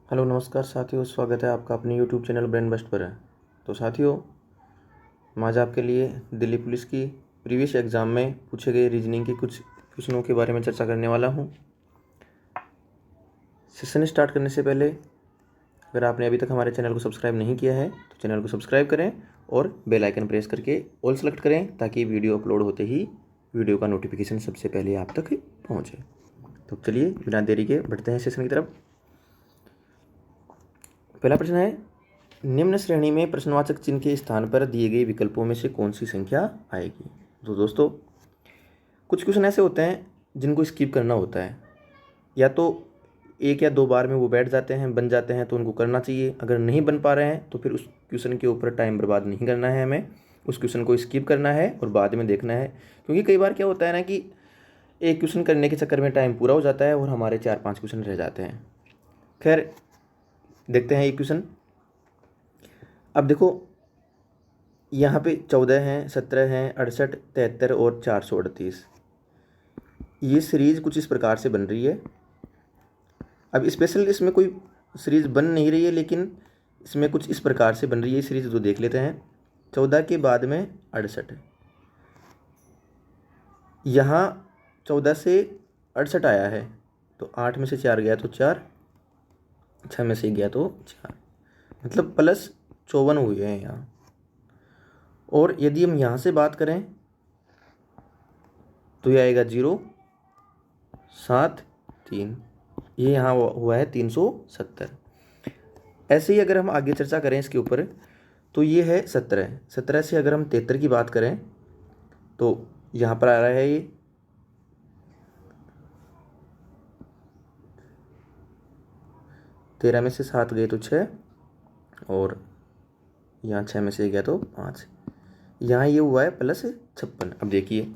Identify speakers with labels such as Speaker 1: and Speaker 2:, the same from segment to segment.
Speaker 1: Hello नमस्कार साथियों, स्वागत है आपका अपने यूट्यूब चैनल ब्रेन बस्ट पर। तो साथियों, मैं आज आपके लिए दिल्ली पुलिस की प्रीवियस एग्ज़ाम में पूछे गए रीजनिंग के कुछ क्वेश्चनों के बारे में चर्चा करने वाला हूं। सेशन स्टार्ट करने से पहले अगर आपने अभी तक हमारे चैनल को सब्सक्राइब नहीं किया है तो चैनल को सब्सक्राइब करें और बेल आइकन प्रेस करके ऑल सेलेक्ट करें, ताकि वीडियो अपलोड होते ही वीडियो का नोटिफिकेशन सबसे पहले आप तक पहुँचे। तो चलिए बिना देरी के बढ़ते हैं सेशन की तरफ। पहला प्रश्न है, निम्न श्रेणी में प्रश्नवाचक चिन्ह के स्थान पर दिए गए विकल्पों में से कौन सी संख्या आएगी। तो दोस्तों, कुछ क्वेश्चन ऐसे होते हैं जिनको स्किप करना होता है, या तो एक या दो बार में वो बैठ जाते हैं, बन जाते हैं, तो उनको करना चाहिए। अगर नहीं बन पा रहे हैं तो फिर उस क्वेश्चन के ऊपर टाइम बर्बाद नहीं करना है, हमें उस क्वेश्चन को स्किप करना है और बाद में देखना है। क्योंकि कई बार क्या होता है ना कि एक क्वेश्चन करने के चक्कर में टाइम पूरा हो जाता है और हमारे 4-5 क्वेश्चन रह जाते हैं। खैर, देखते हैं एक क्वेश्चन। अब देखो, यहाँ पे 14 हैं, 17 हैं, 68, 73 और 438। ये सीरीज़ कुछ इस प्रकार से बन रही है। अब स्पेशल इसमें कोई सीरीज़ बन नहीं रही है, लेकिन इसमें कुछ इस प्रकार से बन रही है सीरीज़, जो देख लेते हैं। 14 के बाद में 68, यहाँ 14 से 68 आया है, तो 8 में से 4 गया तो 4, 6 में से गया तो 4, मतलब +54 हुए हैं यहाँ। और यदि हम यहाँ से बात करें तो ये आएगा 0, 7, 3, ये यहाँ हुआ है 370। ऐसे ही अगर हम आगे चर्चा करें इसके ऊपर, तो ये है 17। 17 से अगर हम 73 की बात करें तो यहाँ पर आ रहा है ये 13 में से 7 गए तो 6, और यहाँ 6 में से गया तो 5, यहाँ ये हुआ है +56। अब देखिए,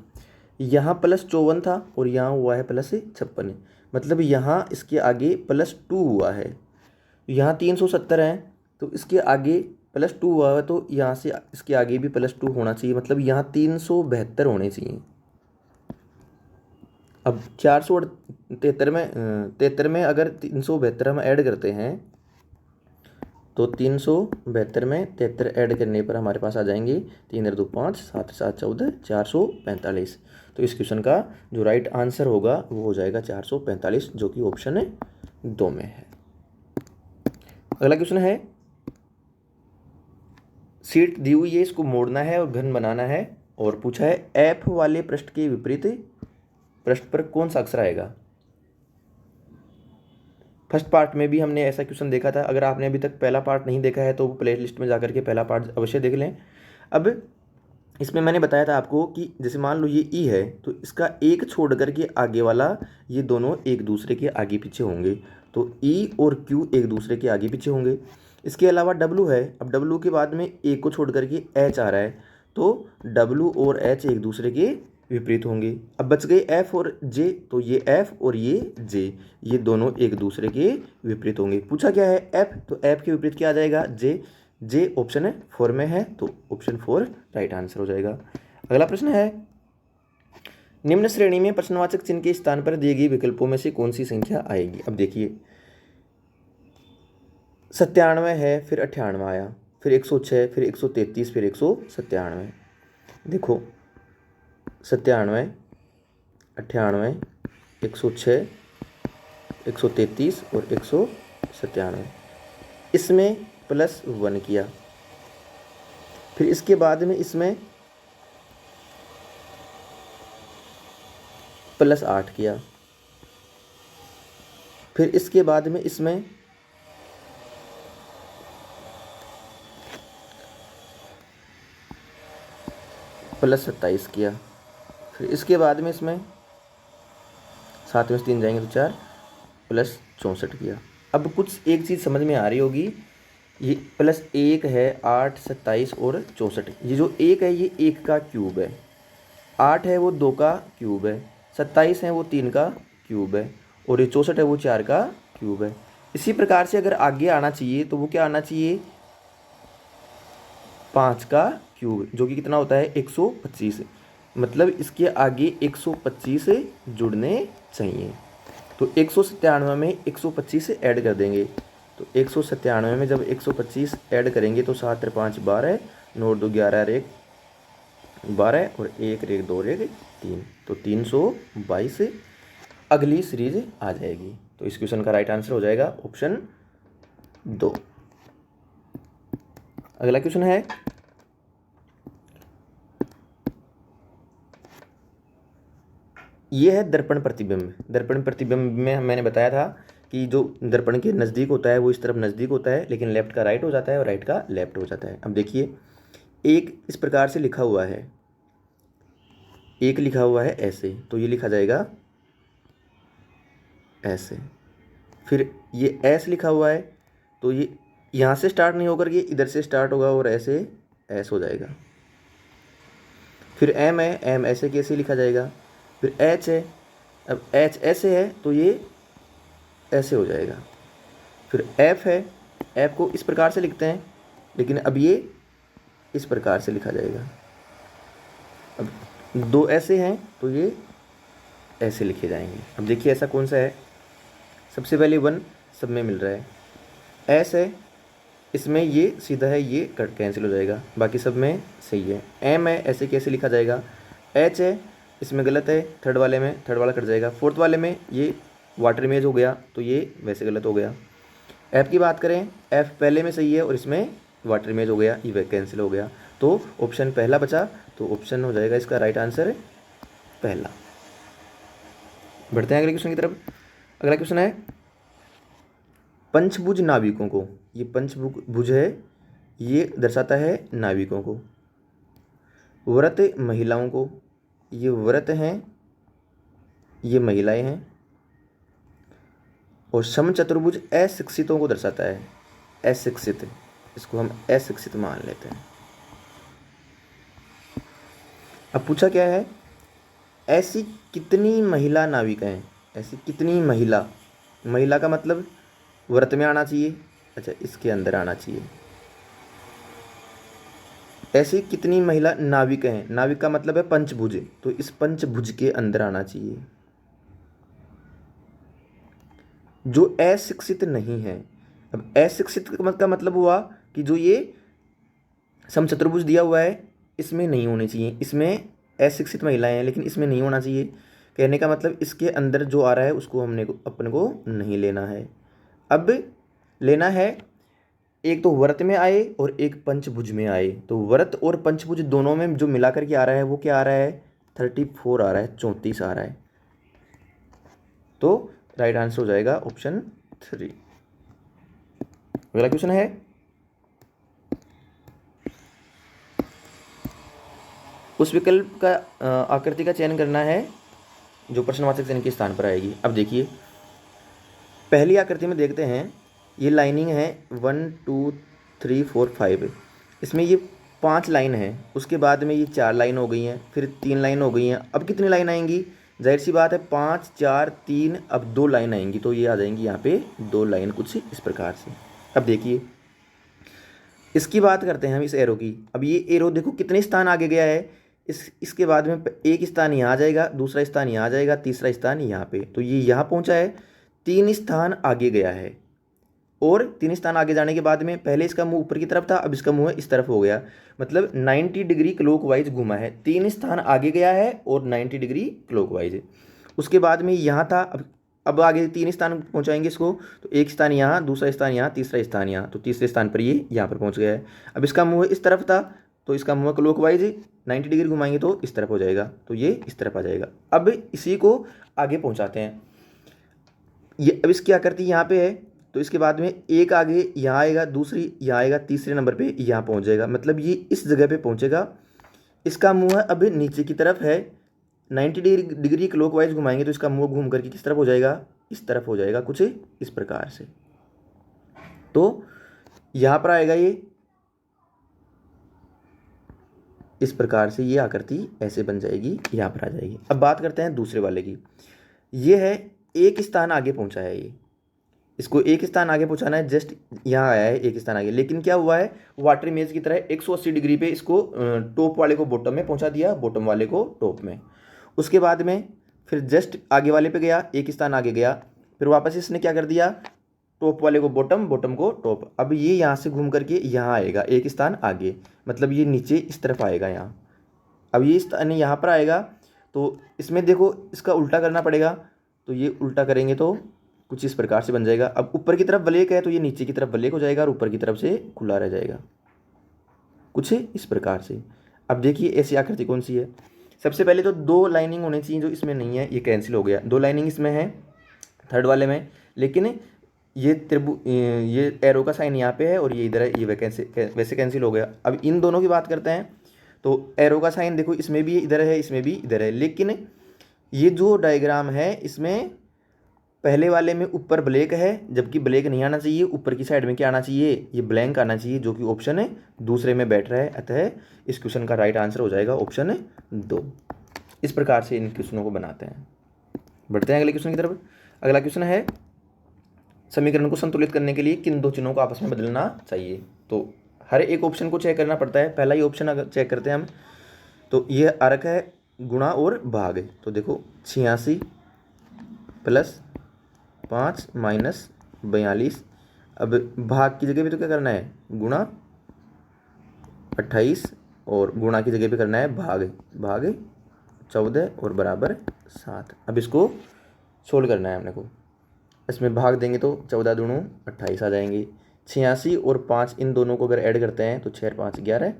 Speaker 1: यहाँ +54 था और यहाँ हुआ है +56, मतलब यहाँ इसके आगे +2 हुआ है। यहाँ 370 है तो इसके आगे +2 हुआ है, तो यहाँ से इसके आगे भी +2 होना चाहिए, मतलब यहाँ 372 होने चाहिए। अब 473 में 73 में अगर 372 हम ऐड करते हैं तो 372 में 73 ऐड करने पर हमारे पास आ जाएंगे 3 2 5, 7 7 14, 445। तो इस क्वेश्चन का जो राइट आंसर होगा वो हो जाएगा 445, जो कि ऑप्शन 2 में है। अगला क्वेश्चन है, सीट दी हुई है, इसको मोड़ना है और घन बनाना है, और पूछा है एफ वाले पृष्ठ के विपरीत पृष्ठ पर कौन सा अक्षर आएगा। फर्स्ट पार्ट में भी हमने ऐसा क्वेश्चन देखा था। अगर आपने अभी तक पहला पार्ट नहीं देखा है तो प्ले लिस्ट में जाकर के पहला पार्ट अवश्य देख लें। अब इसमें मैंने बताया था आपको कि जैसे मान लो ये ई है, तो इसका एक छोड़ करके आगे वाला, ये दोनों एक दूसरे के आगे पीछे होंगे, तो ई और क्यू एक दूसरे के आगे पीछे होंगे। इसके अलावा डब्लू है, अब डब्लू के बाद में ए को छोड़ करके एच आ रहा है, तो डब्लू और एच एक दूसरे के विपरीत होंगे। अब बच गए एफ और जे, तो ये एफ और ये जे, ये दोनों एक दूसरे के विपरीत होंगे। पूछा क्या है एफ, तो एफ के विपरीत क्या आ जाएगा जे। जे ऑप्शन 4 में है, तो ऑप्शन 4 राइट आंसर हो जाएगा। अगला प्रश्न है, निम्न श्रेणी में प्रश्नवाचक चिन्ह के स्थान पर दिए गए विकल्पों में से कौन सी संख्या आएगी। अब देखिए, 97 है, फिर 98 आया, फिर 106, फिर 133, फिर 197। देखो, 97, 98, 106, 133 और 197, इसमें +1 किया, फिर इसके बाद में इसमें +8 किया, फिर इसके बाद में इसमें +27 किया, फिर इसके बाद में इसमें 7 में से 3 जाएंगे तो 4, +64 किया। अब कुछ एक चीज़ समझ में आ रही होगी, ये +1 है, 8, 27 और 64। ये जो 1 है ये 1 का क्यूब है, 8 है वो 2 का क्यूब है, 27 है वो 3 का क्यूब है, और ये 64 है वो 4 का क्यूब है। इसी प्रकार से अगर आगे आना चाहिए तो वो क्या आना चाहिए, 5 का क्यूब, जो कि कितना होता है 125। मतलब इसके आगे 125 जुड़ने चाहिए, तो 197 में 125 ऐड कर देंगे तो 197 में जब 125 ऐड करेंगे तो 7 और 5 12, 9 और 2 11 और 1 12 और 1 और 1 2 और 1 3, तो 322 अगली सीरीज आ जाएगी। तो इस क्वेश्चन का राइट आंसर हो जाएगा ऑप्शन 2। अगला क्वेश्चन है, ये है दर्पण प्रतिबिंब। दर्पण प्रतिबिंब में मैंने बताया था कि जो दर्पण के नज़दीक होता है वो इस तरफ नज़दीक होता है, लेकिन लेफ्ट का राइट हो जाता है और राइट का लेफ्ट हो जाता है। अब देखिए, एक इस प्रकार से लिखा हुआ है, एक लिखा हुआ है ऐसे, तो ये लिखा जाएगा ऐसे। फिर ये एस लिखा हुआ है, तो ये यहाँ से स्टार्ट नहीं होकर के इधर से स्टार्ट होगा और ऐसे एस हो जाएगा। फिर एम है, एम ऐसे कैसे लिखा जाएगा। फिर एच है, अब एच ऐसे है तो ये ऐसे हो जाएगा। फिर एफ है, एफ को इस प्रकार से लिखते हैं, लेकिन अब ये इस प्रकार से लिखा जाएगा। अब दो ऐसे हैं तो ये ऐसे लिखे जाएंगे। अब देखिए ऐसा कौन सा है, सबसे पहले 1 सब में मिल रहा है, एस है, इसमें ये सीधा है, ये कट कैंसिल हो जाएगा, बाकी सब में सही है। एम है, ऐसे कैसे लिखा जाएगा। एच है, इसमें गलत है, थर्ड वाले में थर्ड वाला कट जाएगा, फोर्थ वाले में ये वाटर इमेज हो गया तो ये वैसे गलत हो गया। एफ की बात करें, एफ पहले में सही है और इसमें वाटर इमेज हो गया, ये कैंसिल हो गया, तो ऑप्शन पहला बचा, तो ऑप्शन हो जाएगा इसका राइट आंसर पहला। बढ़ते हैं अगले क्वेश्चन की तरफ। अगला क्वेश्चन है, पंचभुज नाविकों को, ये पंचभुज है, ये दर्शाता है नाविकों को। व्रत महिलाओं को, ये व्रत हैं, ये महिलाएं हैं। और समचतुर्भुज अशिक्षितों को दर्शाता है, अशिक्षित, इसको हम अशिक्षित मान लेते हैं। अब पूछा क्या है, ऐसी कितनी महिला नाविक हैं, ऐसी कितनी महिला, महिला का मतलब व्रत में आना चाहिए, अच्छा इसके अंदर आना चाहिए। ऐसी कितनी महिला नाविक हैं, नाविक का मतलब है पंचभुज, तो इस पंचभुज के अंदर आना चाहिए। जो अशिक्षित नहीं है, अब अशिक्षित का मतलब हुआ कि जो ये समचतुर्भुज दिया हुआ है इसमें नहीं होनी चाहिए, इसमें अशिक्षित महिलाएं हैं लेकिन इसमें नहीं होना चाहिए। कहने का मतलब इसके अंदर जो आ रहा है उसको हमने अपने को नहीं लेना है। अब लेना है एक तो व्रत में आए और एक पंचभुज में आए, तो व्रत और पंचभुज दोनों में जो मिलाकर के आ रहा है वो क्या आ रहा है, 34 आ रहा है, 34 आ रहा है। तो राइट आंसर हो जाएगा ऑप्शन 3। अगला क्वेश्चन है, उस विकल्प का आकृति का चयन करना है जो प्रश्नवाचक चिन्ह के स्थान पर आएगी। अब देखिए पहली आकृति में देखते हैं, ये लाइनिंग है 1 2 3 4 5, इसमें ये 5 लाइन है, उसके बाद में ये 4 लाइन हो गई हैं, फिर 3 लाइन हो गई हैं। अब कितनी लाइन आएंगी, जाहिर सी बात है 5 4 3, अब 2 लाइन आएंगी, तो ये आ जाएंगी यहाँ पे 2 लाइन कुछ इस प्रकार से। अब देखिए इसकी बात करते हैं हम इस एरो की। अब ये एरो देखो कितने स्थान आगे गया है, इसके बाद में एक स्थान यहाँ आ जाएगा, दूसरा स्थान यहाँ आ जाएगा, तीसरा स्थान यहाँ पे, तो ये यहाँ पहुँचा है, 3 स्थान आगे गया है। और 3 स्थान आगे जाने के बाद में पहले इसका मुंह ऊपर की तरफ था, अब इसका मुंह इस तरफ हो गया, मतलब 90 डिग्री क्लॉकवाइज घुमा है, 3 स्थान आगे गया है और 90 डिग्री क्लॉकवाइज। उसके बाद में यहाँ था, अब आगे 3 स्थान पहुँचाएंगे इसको, तो एक स्थान यहाँ, दूसरा स्थान यहाँ, तीसरा स्थान यहाँ, तो तीसरे स्थान पर ये यहाँ पर पहुँच गया है। अब इसका मुँह इस तरफ था, तो इसका मुँह क्लॉकवाइज 90 डिग्री घुमाएंगे तो इस तरफ हो जाएगा, तो ये इस तरफ आ जाएगा। अब इसी को आगे पहुँचाते हैं, ये अब इसकी आकृति यहाँ पे है, तो इसके बाद में एक आगे यहाँ आएगा, दूसरी यहाँ आएगा, तीसरे नंबर पे यहाँ पहुँच जाएगा, मतलब ये इस जगह पे पहुँचेगा। इसका मुँह अब नीचे की तरफ है, 90 डिग्री क्लॉकवाइज घुमाएंगे तो इसका मुँह घूम करके किस तरफ हो जाएगा, इस तरफ हो जाएगा, कुछ इस प्रकार से। तो यहाँ पर आएगा ये इस प्रकार से, ये आकृति ऐसे बन जाएगी, यहाँ पर आ जाएगी। अब बात करते हैं दूसरे वाले की। ये है एक स्थान आगे पहुँचा है, ये इसको एक स्थान आगे पहुँचाना है, जस्ट यहाँ आया है एक स्थान आगे, लेकिन क्या हुआ है, वाटर इमेज की तरह 180 डिग्री पे इसको टॉप वाले को बॉटम में पहुँचा दिया, बॉटम वाले को टॉप में। उसके बाद में फिर जस्ट आगे वाले पे गया, एक स्थान आगे गया, फिर वापस इसने क्या कर दिया, टॉप वाले को बॉटम, बॉटम को टॉप। अब ये यहाँ से घूम करके यहाँ आएगा एक स्थान आगे, मतलब ये नीचे इस तरफ आएगा यहाँ। अब ये स्थान यहाँ पर आएगा, तो इसमें देखो इसका उल्टा करना पड़ेगा, तो ये उल्टा करेंगे तो कुछ इस प्रकार से बन जाएगा। अब ऊपर की तरफ ब्लैक है तो ये नीचे की तरफ ब्लैक हो जाएगा और ऊपर की तरफ से खुला रह जाएगा, कुछ इस प्रकार से। अब देखिए ऐसी आकृति कौन सी है। सबसे पहले तो दो लाइनिंग होनी चाहिए, जो इसमें नहीं है, ये कैंसिल हो गया। दो लाइनिंग इसमें है थर्ड वाले में, लेकिन ये एरो का साइन यहाँ पे है और ये इधर है, ये वैसे कैंसिल हो गया। अब इन दोनों की बात करते हैं, तो एरो का साइन देखो इसमें भी इधर है, इसमें भी इधर है, लेकिन ये जो डायग्राम है इसमें पहले वाले में ऊपर ब्लैक है, जबकि ब्लैक नहीं आना चाहिए, ऊपर की साइड में क्या आना चाहिए, ये ब्लैंक आना चाहिए, जो कि ऑप्शन है दूसरे में बैठ रहा है। अतः इस क्वेश्चन का राइट आंसर हो जाएगा ऑप्शन 2। इस प्रकार से इन क्वेश्चनों को बनाते हैं। बढ़ते हैं अगले क्वेश्चन की तरफ। अगला क्वेश्चन है, समीकरण को संतुलित करने के लिए किन दो चिन्हों को आपस में बदलना चाहिए। तो हर एक ऑप्शन को चेक करना पड़ता है। पहला ही ऑप्शन अगर चेक करते हैं हम, तो ये अर्क है गुणा और भाग। तो देखो 86 प्लस 5 माइनस 42। अब भाग की जगह पे तो क्या करना है, गुणा 28, और गुणा की जगह पे करना है भाग, भाग 14 और बराबर 7। अब इसको सोल्व करना है हमने को। इसमें भाग देंगे तो 14 दूणु 28 आ जाएंगे। 86 और 5 इन दोनों को अगर ऐड करते हैं तो 6 5 11,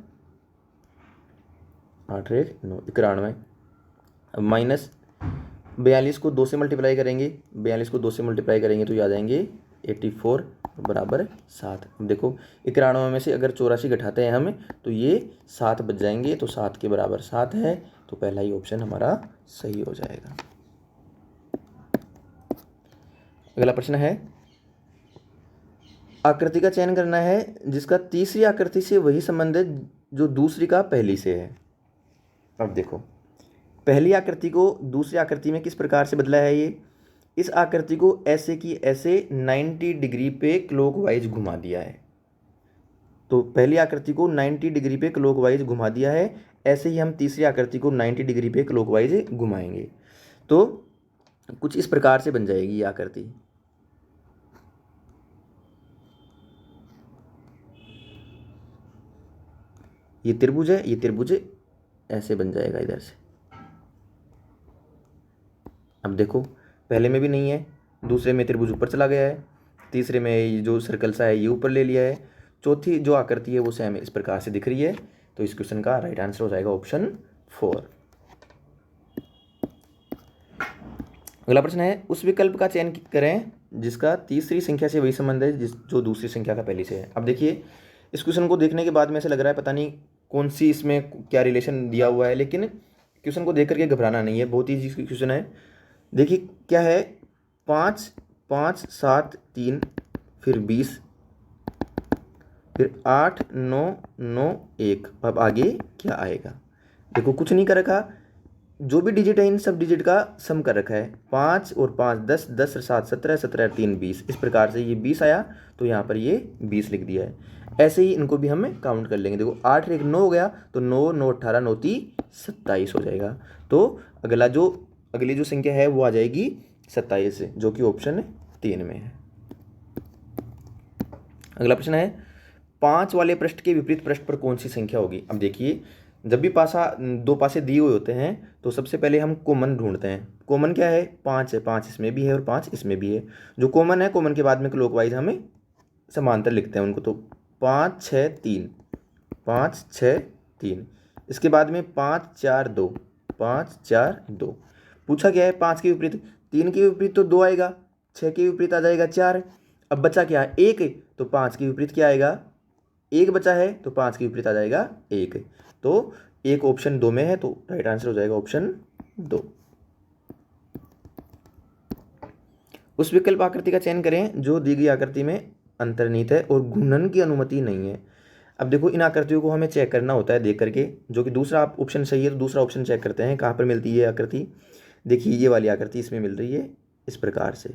Speaker 1: 8 1 9 91। अब माइनस 42 को 2 से मल्टीप्लाई करेंगे, 42 को 2 से मल्टीप्लाई करेंगे तो ये आ जाएंगे 84 बराबर 7। अब देखो 91 में से अगर 84 घटाते हैं हम तो ये 7 बच जाएंगे, तो 7 के बराबर 7 है, तो पहला ही ऑप्शन हमारा सही हो जाएगा। अगला प्रश्न है, आकृति का चयन करना है जिसका तीसरी आकृति से वही संबंध है जो दूसरी का पहली से है। अब देखो पहली आकृति को दूसरी आकृति में किस प्रकार से बदला है। ये इस आकृति को ऐसे की ऐसे 90 डिग्री पे क्लॉकवाइज घुमा दिया है। तो पहली आकृति को 90 डिग्री पे क्लॉकवाइज घुमा दिया है, ऐसे ही हम तीसरी आकृति को 90 डिग्री पे क्लॉकवाइज घुमाएंगे तो कुछ इस प्रकार से बन जाएगी ये आकृति। ये त्रिभुज है, ये त्रिभुज ऐसे बन जाएगा इधर से। अब देखो पहले में भी नहीं है, दूसरे में त्रिभुज ऊपर चला गया है, तीसरे में ये जो सर्कल सा है ये ऊपर ले लिया है, चौथी जो आकृति है वो सेम इस प्रकार से दिख रही है। तो इस क्वेश्चन का राइट आंसर हो जाएगा ऑप्शन 4। अगला प्रश्न है, उस विकल्प का चयन करें जिसका तीसरी संख्या से वही संबंध है जो दूसरी संख्या का पहली से है। अब देखिए इस क्वेश्चन को देखने के बाद में ऐसा लग रहा है पता नहीं कौन सी इसमें क्या रिलेशन दिया हुआ है, लेकिन क्वेश्चन को देख करके घबराना नहीं है, बहुत ईजी क्वेश्चन है। देखिए क्या है, 5 5 7 3 फिर 20 फिर 8 9 9 1। अब आगे क्या आएगा, देखो कुछ नहीं कर रखा, जो भी डिजिट है इन सब डिजिट का सम कर रखा है। 5 और 5 10 10 और 7 17 17 और 3 20। इस प्रकार से ये 20 आया तो यहाँ पर ये 20 लिख दिया है। ऐसे ही इनको भी हम काउंट कर लेंगे। देखो 8 1 9 हो गया तो 9 9 18 9 3 27 हो जाएगा। तो अगली जो संख्या है वो आ जाएगी 27, जो कि ऑप्शन 3 में है। अगला प्रश्न है, 5 वाले पृष्ठ के विपरीत पृष्ठ पर कौन सी संख्या होगी। अब देखिए जब भी दो पासे दिए हुए होते हैं तो सबसे पहले हम कॉमन ढूंढते हैं। कॉमन क्या है, 5 है, 5 इसमें भी है और 5 इसमें भी है। जो कॉमन है, कॉमन के बाद में क्लॉकवाइज हमें समांतर लिखते हैं उनको। तो 5 6 3 5 6 3, इसके बाद में 5 4 2 5 4 2। पूछा क्या है, 5 के विपरीत, 3 के विपरीत तो 2 आएगा, 6 के विपरीत आ जाएगा 4। अब बचा क्या है, 1, तो 5 के विपरीत क्या आएगा, 1 बचा है तो 5 के विपरीत आ जाएगा 1। तो एक ऑप्शन 2 में है, तो राइट आंसर हो जाएगा ऑप्शन 2। उस विकल्प आकृति का चयन करें जो दी गई आकृति में अंतर्निहित है और घूर्णन की अनुमति नहीं है। अब देखो इन आकृतियों को हमें चेक करना होता है देख करके, जो कि दूसरा ऑप्शन सही है तो दूसरा ऑप्शन चेक करते हैं कहाँ पर मिलती है आकृति। देखिए ये वाली आकृति इसमें मिल रही है इस प्रकार से,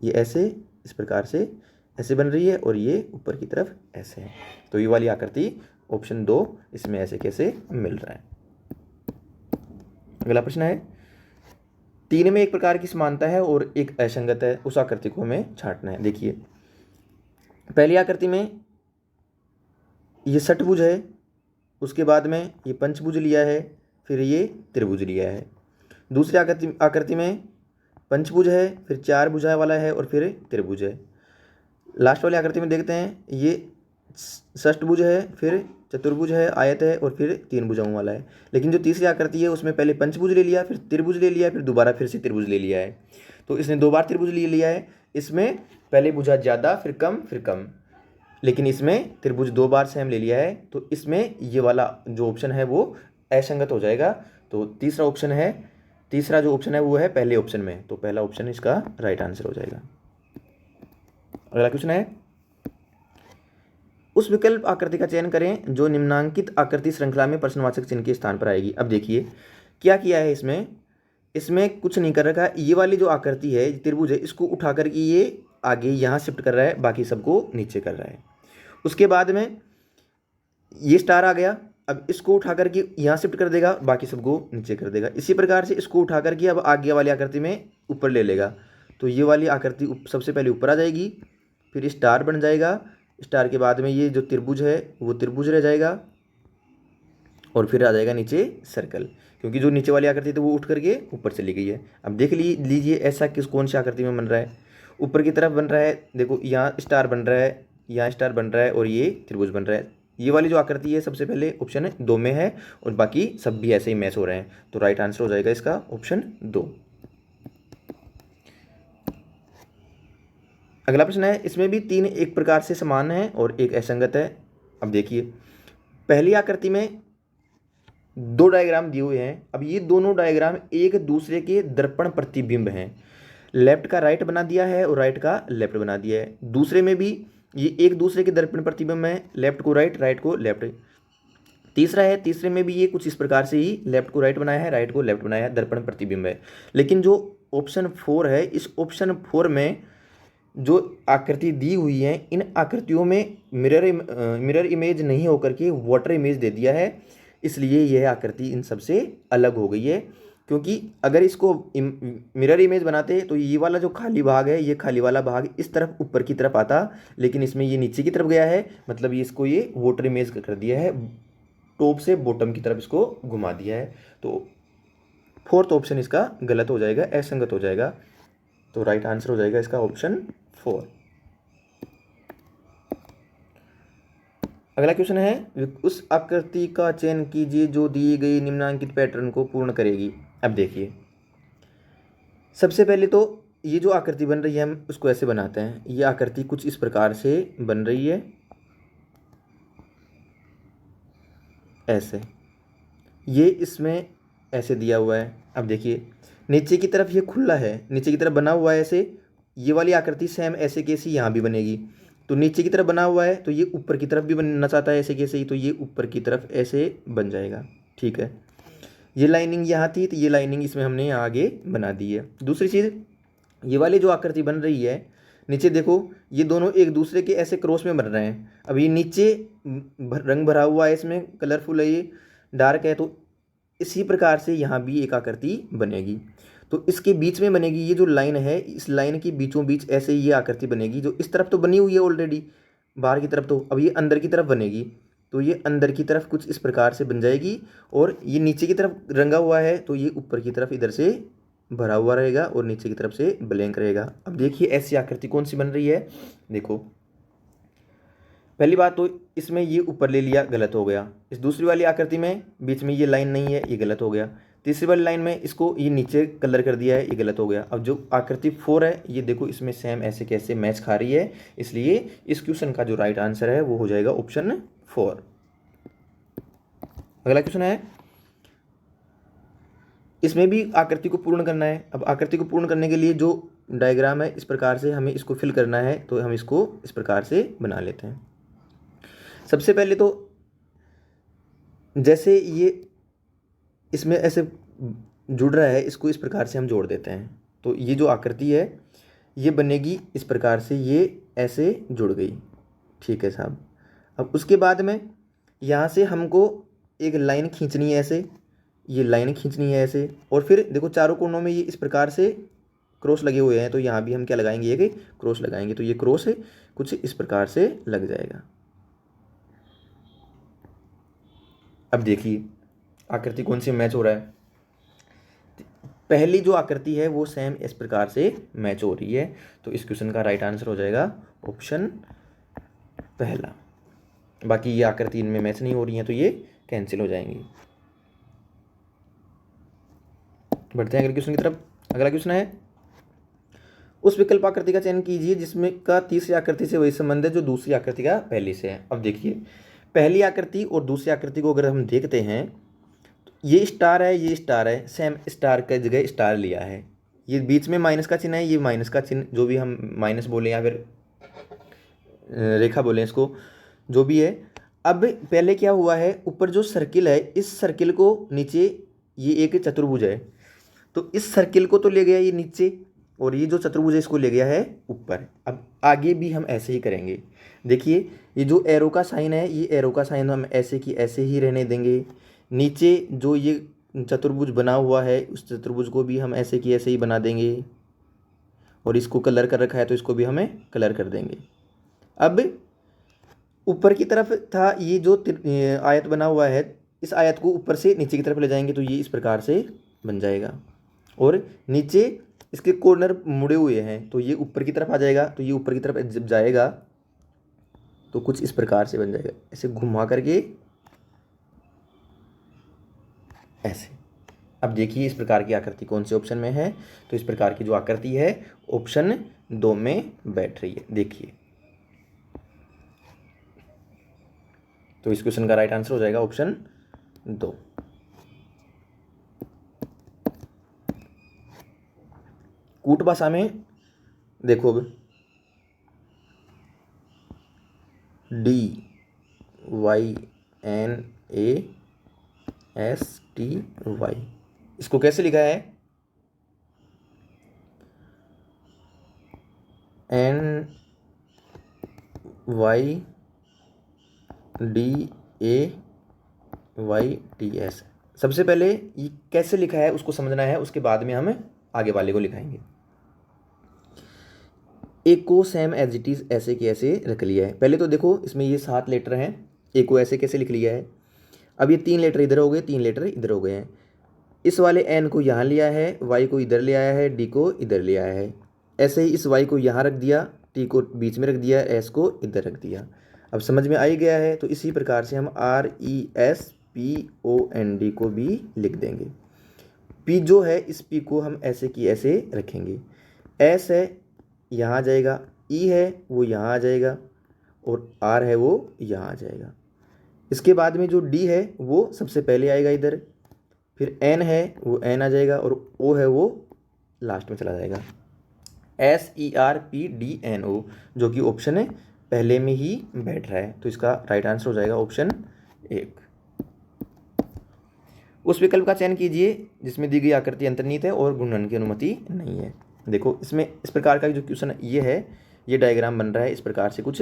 Speaker 1: ये ऐसे इस प्रकार से ऐसे बन रही है और ये ऊपर की तरफ ऐसे है। तो ये वाली आकृति ऑप्शन 2 इसमें ऐसे कैसे मिल रहा है। अगला प्रश्न है, तीन में एक प्रकार की समानता है और एक असंगत है, उस आकृति को हमें छांटना है। देखिए पहली आकृति में ये षटभुज है, उसके बाद में ये पंचभुज लिया है, फिर ये त्रिभुज लिया है। दूसरी आकृति में पंचभुज है, फिर चार भुजा वाला है और फिर त्रिभुज है। लास्ट वाली आकृति में देखते हैं, ये षष्ठभुज है, फिर चतुर्भुज है, आयत है और फिर तीन भुजाओं वाला है। लेकिन जो तीसरी आकृति है उसमें पहले पंचभुज ले लिया, फिर त्रिभुज ले लिया, फिर दोबारा फिर से त्रिभुज ले लिया है। तो इसने दो बार त्रिभुज ले लिया है। इसमें पहले भुजा ज़्यादा फिर कम, लेकिन इसमें त्रिभुज दो बार सेम ले लिया है। तो इसमें ये वाला जो ऑप्शन है वो असंगत हो जाएगा। तो तीसरा जो ऑप्शन है वो है पहले ऑप्शन में, तो पहला ऑप्शन इसका राइट आंसर हो जाएगा। अगला क्वेश्चन है, उस विकल्प आकृति का चयन करें जो निम्नांकित आकृति श्रृंखला में प्रश्नवाचक चिन्ह के स्थान पर आएगी। अब देखिए क्या किया है इसमें कुछ नहीं कर रखा। ये वाली जो आकृति है त्रिभुज है, इसको उठा कर के ये आगे यहाँ शिफ्ट कर रहा है, बाकी सबको नीचे कर रहा है। उसके बाद में ये स्टार आ गया, अब इसको उठा करके यहाँ शिफ्ट कर देगा, बाकी सबको नीचे कर देगा। इसी प्रकार से इसको उठा करके अब आगे वाली आकृति में ऊपर ले लेगा। तो ये वाली आकृति सबसे पहले ऊपर आ जाएगी, फिर स्टार बन जाएगा। स्टार के बाद में ये जो त्रिभुज है वो त्रिभुज रह जाएगा और फिर आ जाएगा नीचे सर्कल, क्योंकि जो नीचे वाली आकृति थी वो उठ करके ऊपर चली गई है। अब देख लीजिए ऐसा कौन सी आकृति में बन रहा है। ऊपर की तरफ बन रहा है, देखो यहाँ स्टार बन रहा है, यहाँ स्टार बन रहा है और ये त्रिभुज बन रहा है। ये वाली जो आकृति है सबसे पहले ऑप्शन 2 में है और बाकी सब भी ऐसे ही मैच हो रहे हैं। तो राइट आंसर हो जाएगा इसका ऑप्शन 2। अगला प्रश्न है, इसमें भी तीन एक प्रकार से समान है और एक असंगत है। अब देखिए पहली आकृति में दो डायग्राम दिए हुए हैं। अब ये दोनों डायग्राम एक दूसरे के दर्पण प्रतिबिंब हैं। लेफ्ट का राइट बना दिया है और राइट का लेफ्ट बना दिया है। दूसरे में भी ये एक दूसरे के दर्पण प्रतिबिंब है, लेफ्ट को राइट, राइट को लेफ्ट। तीसरा है, तीसरे में भी ये कुछ इस प्रकार से ही लेफ्ट को राइट बनाया है, राइट को लेफ्ट बनाया है, दर्पण प्रतिबिंब है। लेकिन जो ऑप्शन 4 है, इस ऑप्शन 4 में जो आकृति दी हुई है, इन आकृतियों में मिरर इमेज नहीं होकर के वाटर इमेज दे दिया है, इसलिए यह आकृति इन सबसे अलग हो गई है। क्योंकि अगर इसको मिरर इमेज बनाते तो ये वाला जो खाली भाग है, ये खाली वाला भाग इस तरफ ऊपर की तरफ आता, लेकिन इसमें ये नीचे की तरफ गया है, मतलब ये इसको ये वाटर इमेज कर दिया है, टॉप से बॉटम की तरफ इसको घुमा दिया है। तो फोर्थ ऑप्शन इसका गलत हो जाएगा, असंगत हो जाएगा। तो राइट आंसर हो जाएगा इसका ऑप्शन 4। अगला क्वेश्चन है, उस आकृति का चयन कीजिए जो दिए गए निम्नांकित पैटर्न को पूर्ण करेगी। अब देखिए सबसे पहले तो ये जो आकृति बन रही है हम उसको ऐसे बनाते हैं। ये आकृति कुछ इस प्रकार से बन रही है, ऐसे, ये इसमें ऐसे दिया हुआ है। अब देखिए नीचे की तरफ ये खुला है, नीचे की तरफ बना हुआ है ऐसे। ये वाली आकृति सेम ऐसे कैसी यहाँ भी बनेगी। तो नीचे की तरफ बना हुआ है तो ये ऊपर की तरफ भी बनना चाहता है ऐसे कैसे ही, तो ये ऊपर की तरफ ऐसे बन जाएगा। ठीक है, ये लाइनिंग यहाँ थी तो ये लाइनिंग इसमें हमने यहाँ आगे बना दी है। दूसरी चीज़, ये वाली जो आकृति बन रही है नीचे देखो, ये दोनों एक दूसरे के ऐसे क्रॉस में बन रहे हैं। अब ये नीचे रंग भरा हुआ है, इसमें कलरफुल है, ये डार्क है, तो इसी प्रकार से यहाँ भी एक आकृति बनेगी। तो इसके बीच में बनेगी ये जो लाइन है, इस लाइन के बीचों बीच ऐसे ये आकृति बनेगी, जो इस तरफ तो बनी हुई है ऑलरेडी बाहर की तरफ, तो अब ये अंदर की तरफ बनेगी। तो ये अंदर की तरफ कुछ इस प्रकार से बन जाएगी, और ये नीचे की तरफ रंगा हुआ है तो ये ऊपर की तरफ इधर से भरा हुआ रहेगा और नीचे की तरफ से ब्लैंक रहेगा। अब देखिए ऐसी आकृति कौन सी बन रही है। देखो पहली बात तो इसमें ये ऊपर ले लिया, गलत हो गया। इस दूसरी वाली आकृति में बीच में ये लाइन नहीं है, ये गलत हो गया। तीसरी वाली लाइन में इसको ये नीचे कलर कर दिया है, ये गलत हो गया। अब जो आकृति 4 है, ये देखो इसमें सेम ऐसे कैसे मैच खा रही है, इसलिए इस क्वेश्चन का जो राइट आंसर है वो हो जाएगा ऑप्शन 4। अगला क्वेश्चन है, इसमें भी आकृति को पूर्ण करना है। अब आकृति को पूर्ण करने के लिए जो डायग्राम है इस प्रकार से हमें इसको फिल करना है, तो हम इसको इस प्रकार से बना लेते हैं। सबसे पहले तो जैसे ये इसमें ऐसे जुड़ रहा है, इसको इस प्रकार से हम जोड़ देते हैं। तो ये जो आकृति है ये बनेगी इस प्रकार से, ये ऐसे जुड़ गई। ठीक है साहब। अब उसके बाद में यहाँ से हमको एक लाइन खींचनी है ऐसे, ये लाइन खींचनी है ऐसे, और फिर देखो चारों कोनों में ये इस प्रकार से क्रॉस लगे हुए हैं, तो यहाँ भी हम क्या लगाएंगे, एक क्रॉस लगाएंगे, तो ये क्रॉस कुछ इस प्रकार से लग जाएगा। अब देखिए आकृति कौन सी मैच हो रहा है। पहली जो आकृति है वो सेम इस प्रकार से मैच हो रही है, तो इस क्वेश्चन का राइट आंसर हो जाएगा ऑप्शन पहला। बाकी ये आकृति इनमें मैच नहीं हो रही है तो ये कैंसिल हो जाएंगी। बढ़ते हैं अगले क्वेश्चन की तरफ। अगला क्वेश्चन है, उस विकल्प आकृति का चयन कीजिए जिसमें का तीसरी आकृति से वही संबंध है जो दूसरी आकृति का पहली से है। अब देखिए पहली आकृति और दूसरी आकृति को अगर हम देखते हैं, ये स्टार है, ये स्टार है, सेम स्टार का जगह स्टार लिया है, ये बीच में माइनस का चिन्ह है, ये माइनस का चिन्ह, जो भी हम माइनस बोले या फिर रेखा बोले इसको, जो भी है। अब पहले क्या हुआ है, ऊपर जो सर्किल है, इस सर्किल को नीचे, ये एक चतुर्भुज है, तो इस सर्किल को तो ले गया ये नीचे, और ये जो चतुर्भुज है इसको ले गया है ऊपर। अब आगे भी हम ऐसे ही करेंगे। देखिए ये जो एरो का साइन है, ये एरो का साइन हम ऐसे की ऐसे ही रहने देंगे। नीचे जो ये चतुर्भुज बना हुआ है, उस चतुर्भुज को भी हम ऐसे की ऐसे ही बना देंगे, और इसको कलर कर रखा है तो इसको भी हमें कलर कर देंगे। अब ऊपर की तरफ था ये जो आयत बना हुआ है, इस आयत को ऊपर से नीचे की तरफ ले जाएंगे तो ये इस प्रकार से बन जाएगा, और नीचे इसके कॉर्नर मुड़े हुए हैं तो ये ऊपर की तरफ आ जाएगा, तो ये ऊपर की तरफ जब जाएगा तो कुछ इस प्रकार से बन जाएगा, ऐसे घुमा करके ऐसे। अब देखिए इस प्रकार की आकृति कौन से ऑप्शन में है, तो इस प्रकार की जो आकृति है ऑप्शन 2 में बैठ रही है। देखिए तो इस क्वेश्चन का राइट आंसर हो जाएगा ऑप्शन 2। कूट भाषा में देखो अब DYNASTY, इसको कैसे लिखा है, NYDAYTS। सबसे पहले ये कैसे लिखा है उसको समझना है, उसके बाद में हम आगे वाले को लिखाएंगे। एक को सेम एज इट इज ऐसे के ऐसे रख लिया है। पहले तो देखो इसमें ये 7 लेटर हैं, एक को ऐसे कैसे लिख लिया है। अब ये 3 लेटर इधर हो गए, 3 लेटर इधर हो गए हैं। इस वाले एन को यहाँ लिया है, वाई को इधर ले आया है, डी को इधर ले आया है। ऐसे ही इस वाई को यहाँ रख दिया, टी को बीच में रख दिया, एस को इधर रख दिया। अब समझ में आ ही गया है, तो इसी प्रकार से हम RESPOND को भी लिख देंगे। पी जो है, इस पी को हम ऐसे की ऐसे रखेंगे। एस है यहाँ आ जाएगा, ई है वो यहाँ आ जाएगा, और आर है वो यहाँ आ जाएगा। इसके बाद में जो डी है वो सबसे पहले आएगा इधर, फिर एन है वो एन आ जाएगा, और ओ है वो लास्ट में चला जाएगा। SERPDNO जो कि ऑप्शन है पहले में ही बैठ रहा है, तो इसका राइट आंसर हो जाएगा ऑप्शन 1। उस विकल्प का चयन कीजिए जिसमें दी गई आकृति अंतर्निहित है और गुणन की अनुमति नहीं है। देखो इसमें इस प्रकार का जो क्वेश्चन ये है, ये डायग्राम बन रहा है इस प्रकार से कुछ,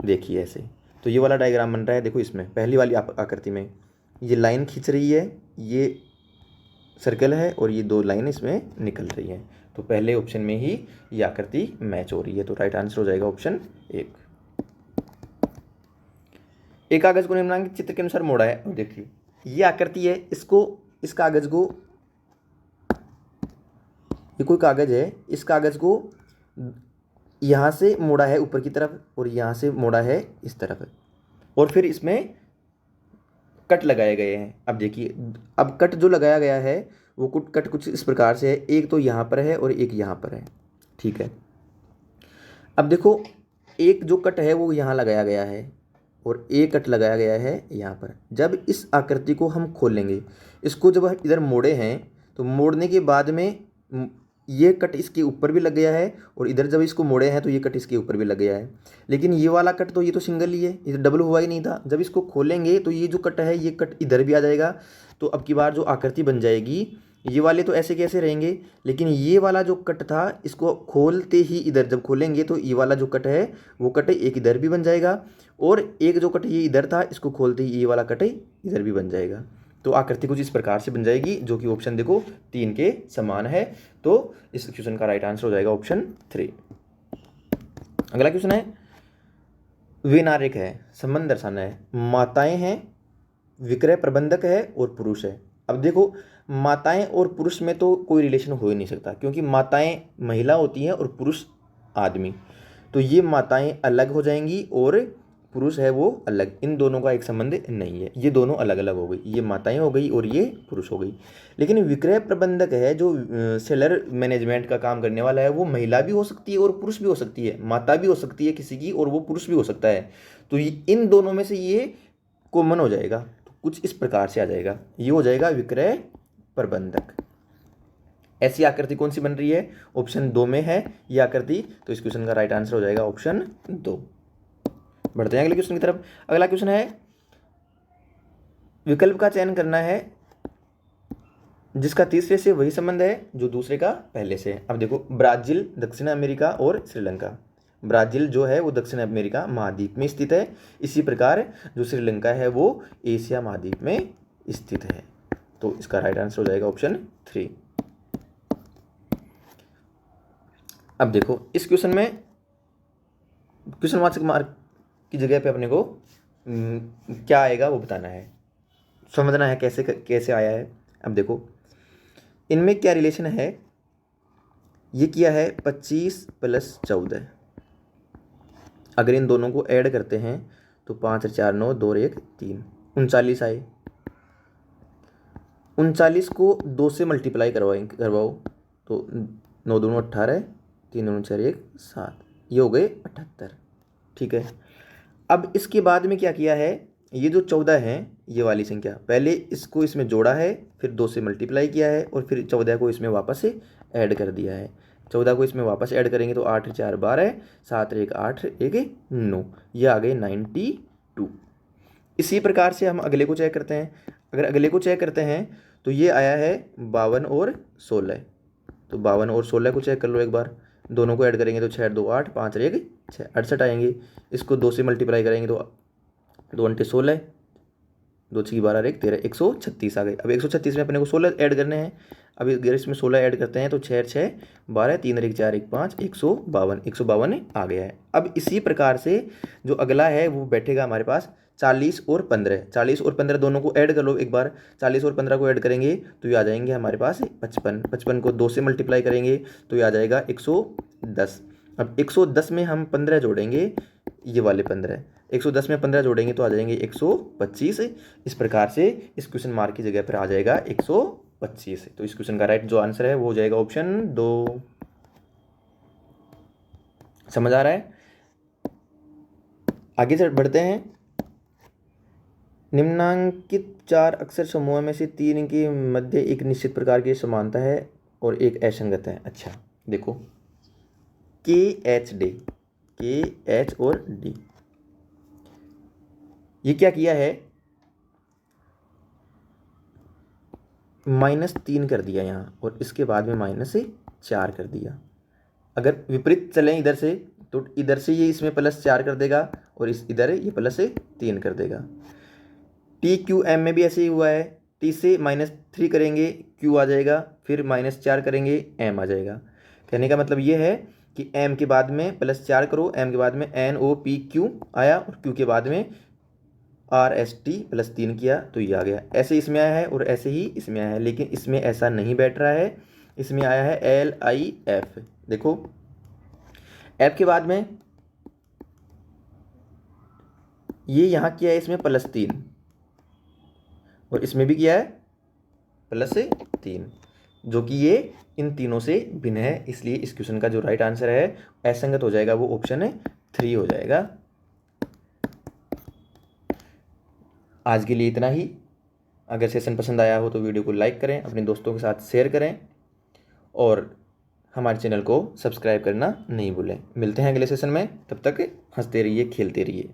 Speaker 1: देखिए ऐसे। तो ये वाला डायग्राम बन रहा है, देखो इसमें पहली वाली आकृति में ये लाइन खींच रही है, ये सर्कल है, और ये 2 लाइन इसमें निकल रही है, तो पहले ऑप्शन में ही ये आकृति मैच हो रही है, तो राइट आंसर हो जाएगा ऑप्शन 1। एक कागज को निम्नांकित चित्र के अनुसार मोड़ा है। देखिए ये आकृति है, इसको, इस कागज को, ये कोई कागज है, इस कागज को यहाँ से मोड़ा है ऊपर की तरफ, और यहाँ से मोड़ा है इस तरफ, और फिर इसमें कट लगाए गए हैं। अब देखिए अब कट जो लगाया गया है वो कट कुछ इस प्रकार से है, एक तो यहाँ पर है और एक यहाँ पर है, ठीक है। अब देखो एक जो कट है वो यहाँ लगाया गया है, और एक कट लगाया गया है यहाँ पर। जब इस आकृति को हम खोलेंगे, इसको जब हम इधर मोड़े हैं, तो मोड़ने के बाद में ये कट इसके ऊपर भी लग गया है, और इधर जब इसको मोड़े हैं तो ये कट इसके ऊपर भी लग गया है। लेकिन ये वाला कट तो, ये तो सिंगल ही है, ये डबल हुआ ही नहीं था। जब इसको खोलेंगे तो ये जो कट है, ये कट इधर भी आ जाएगा, तो अब की बार जो आकृति बन जाएगी, ये वाले तो ऐसे कैसे रहेंगे, लेकिन ये वाला जो कट था इसको खोलते ही इधर जब खोलेंगे तो ये वाला जो कट है वो कट एक इधर भी बन जाएगा, और एक जो कट ये इधर था इसको खोलते ही ये वाला कट इधर भी बन जाएगा। तो आकृति कुछ इस प्रकार से बन जाएगी, जो कि ऑप्शन देखो 3 के समान है। तो इस क्वेश्चन का राइट आंसर हो जाएगा ऑप्शन 3। अगला क्वेश्चन है, विनारिक है, संबंध दर्शाना है, माताएं हैं, विक्रय प्रबंधक है और पुरुष है। अब देखो, माताएं और पुरुष में तो कोई रिलेशन हो ही नहीं सकता, क्योंकि माताएं महिला होती हैं और पुरुष आदमी। तो ये माताएं अलग हो जाएंगी और पुरुष है वो अलग, इन दोनों का एक संबंध नहीं है, ये दोनों अलग अलग हो गई, ये माताएं हो गई और ये पुरुष हो गई। लेकिन विक्रय प्रबंधक है, जो सेलर मैनेजमेंट का काम करने वाला है, वो महिला भी हो सकती है और पुरुष भी हो सकती है, माता भी हो सकती है किसी की और वो पुरुष भी हो सकता है। तो इन दोनों में से ये कॉमन हो जाएगा, तो कुछ इस प्रकार से आ जाएगा, ये हो जाएगा विक्रय प्रबंधक। ऐसी आकृति कौन सी बन रही है, ऑप्शन 2 में है ये आकृति, तो इस क्वेश्चन का राइट आंसर हो जाएगा ऑप्शन 2। बढ़ते हैं अगले क्वेश्चन की तरफ। अगला क्वेश्चन है, विकल्प का चयन करना है जिसका तीसरे से वही संबंध है जो दूसरे का पहले से है। अब देखो, ब्राजील, दक्षिण अमेरिका और श्रीलंका। ब्राजील जो है वो दक्षिण अमेरिका महाद्वीप में स्थित है, इसी प्रकार जो श्रीलंका है वो एशिया महाद्वीप में स्थित है। तो इसका राइट आंसर हो जाएगा ऑप्शन 3। अब देखो, इस क्वेश्चन में क्वेश्चन वाचक मार्क की जगह पे अपने को क्या आएगा वो बताना है, समझना है कैसे कैसे आया है। अब देखो, इनमें क्या रिलेशन है, ये किया है 25 + 14। अगर इन दोनों को ऐड करते हैं तो 5 और 4 9, 2 और 1 3, 39 आए। 39 को 2 से मल्टीप्लाई करवाओ तो 9 दूनी 18, 3 दूनी 4 1 7, ये हो गए 78। ठीक है, अब इसके बाद में क्या किया है, ये जो 14 है ये वाली संख्या, पहले इसको इसमें जोड़ा है, फिर 2 से मल्टीप्लाई किया है और फिर 14 को इसमें वापस से ऐड कर दिया है। 14 को इसमें वापस ऐड करेंगे तो 8 4 12, 7 1 8 1 9, ये आ गए 92। इसी प्रकार से हम अगले को चेक करते हैं। अगर अगले को चेक करते हैं तो ये आया है 52 और 16। तो 52 और 16 को चेक कर लो एक बार, दोनों को ऐड करेंगे तो 6 2 8, 5 1 6, 68 आएंगे। इसको 2 से मल्टीप्लाई करेंगे तो 2 × 16, 2 6 12 1 13, 136 आ गए। अब 136 में अपने को 16 ऐड करने हैं। अभी अगर इसमें 16 ऐड करते हैं तो 6 6 12, 3 1 4 1 5, 152 आ गया है। अब इसी प्रकार से जो अगला है वो बैठेगा हमारे पास 40 और 15। 40 और 15 दोनों को ऐड कर लो एक बार, 40 और 15 को ऐड करेंगे तो ये आ जाएंगे हमारे पास 55। 55 को 2 से मल्टीप्लाई करेंगे तो ये आ जाएगा 110। अब 110 में हम 15 जोड़ेंगे, ये वाले 15, 110 में 15 जोड़ेंगे तो आ जाएंगे 125। इस प्रकार से इस क्वेश्चन मार्क की जगह पर आ जाएगा 125। तो इस क्वेश्चन का राइट जो आंसर है वो हो जाएगा ऑप्शन 2। समझ आ रहा है? आगे चल बढ़ते हैं। निम्नांकित 4 अक्षर समूह में से 3 के मध्य एक निश्चित प्रकार की समानता है और एक असंगत है। अच्छा देखो, KH और D, ये क्या किया है, -3 कर दिया यहाँ और इसके बाद में -4 कर दिया। अगर विपरीत चलें इधर से तो इधर से ये इसमें +4 कर देगा और इस इधर ये +3 कर देगा। TQM में भी ऐसे ही हुआ है, T से -3 करेंगे Q आ जाएगा, फिर -4 करेंगे M आ जाएगा। कहने का मतलब ये है कि M के बाद में +4 करो, M के बाद में NOPQ आया और Q के बाद में RST +3 किया तो ये आ गया। ऐसे इसमें आया है और ऐसे ही इसमें आया है, लेकिन इसमें ऐसा नहीं बैठ रहा है, इसमें आया है LIF। देखो, F के बाद में ये यहाँ किया है इसमें +3 और इसमें भी किया है +3, जो कि ये इन तीनों से भिन्न है। इसलिए इस क्वेश्चन का जो राइट आंसर है असंगत हो जाएगा, वो ऑप्शन 3 हो जाएगा। आज के लिए इतना ही। अगर सेशन पसंद आया हो तो वीडियो को लाइक करें, अपने दोस्तों के साथ शेयर करें और हमारे चैनल को सब्सक्राइब करना नहीं भूलें। मिलते हैं अगले सेशन में, तब तक हंसते रहिए, खेलते रहिए।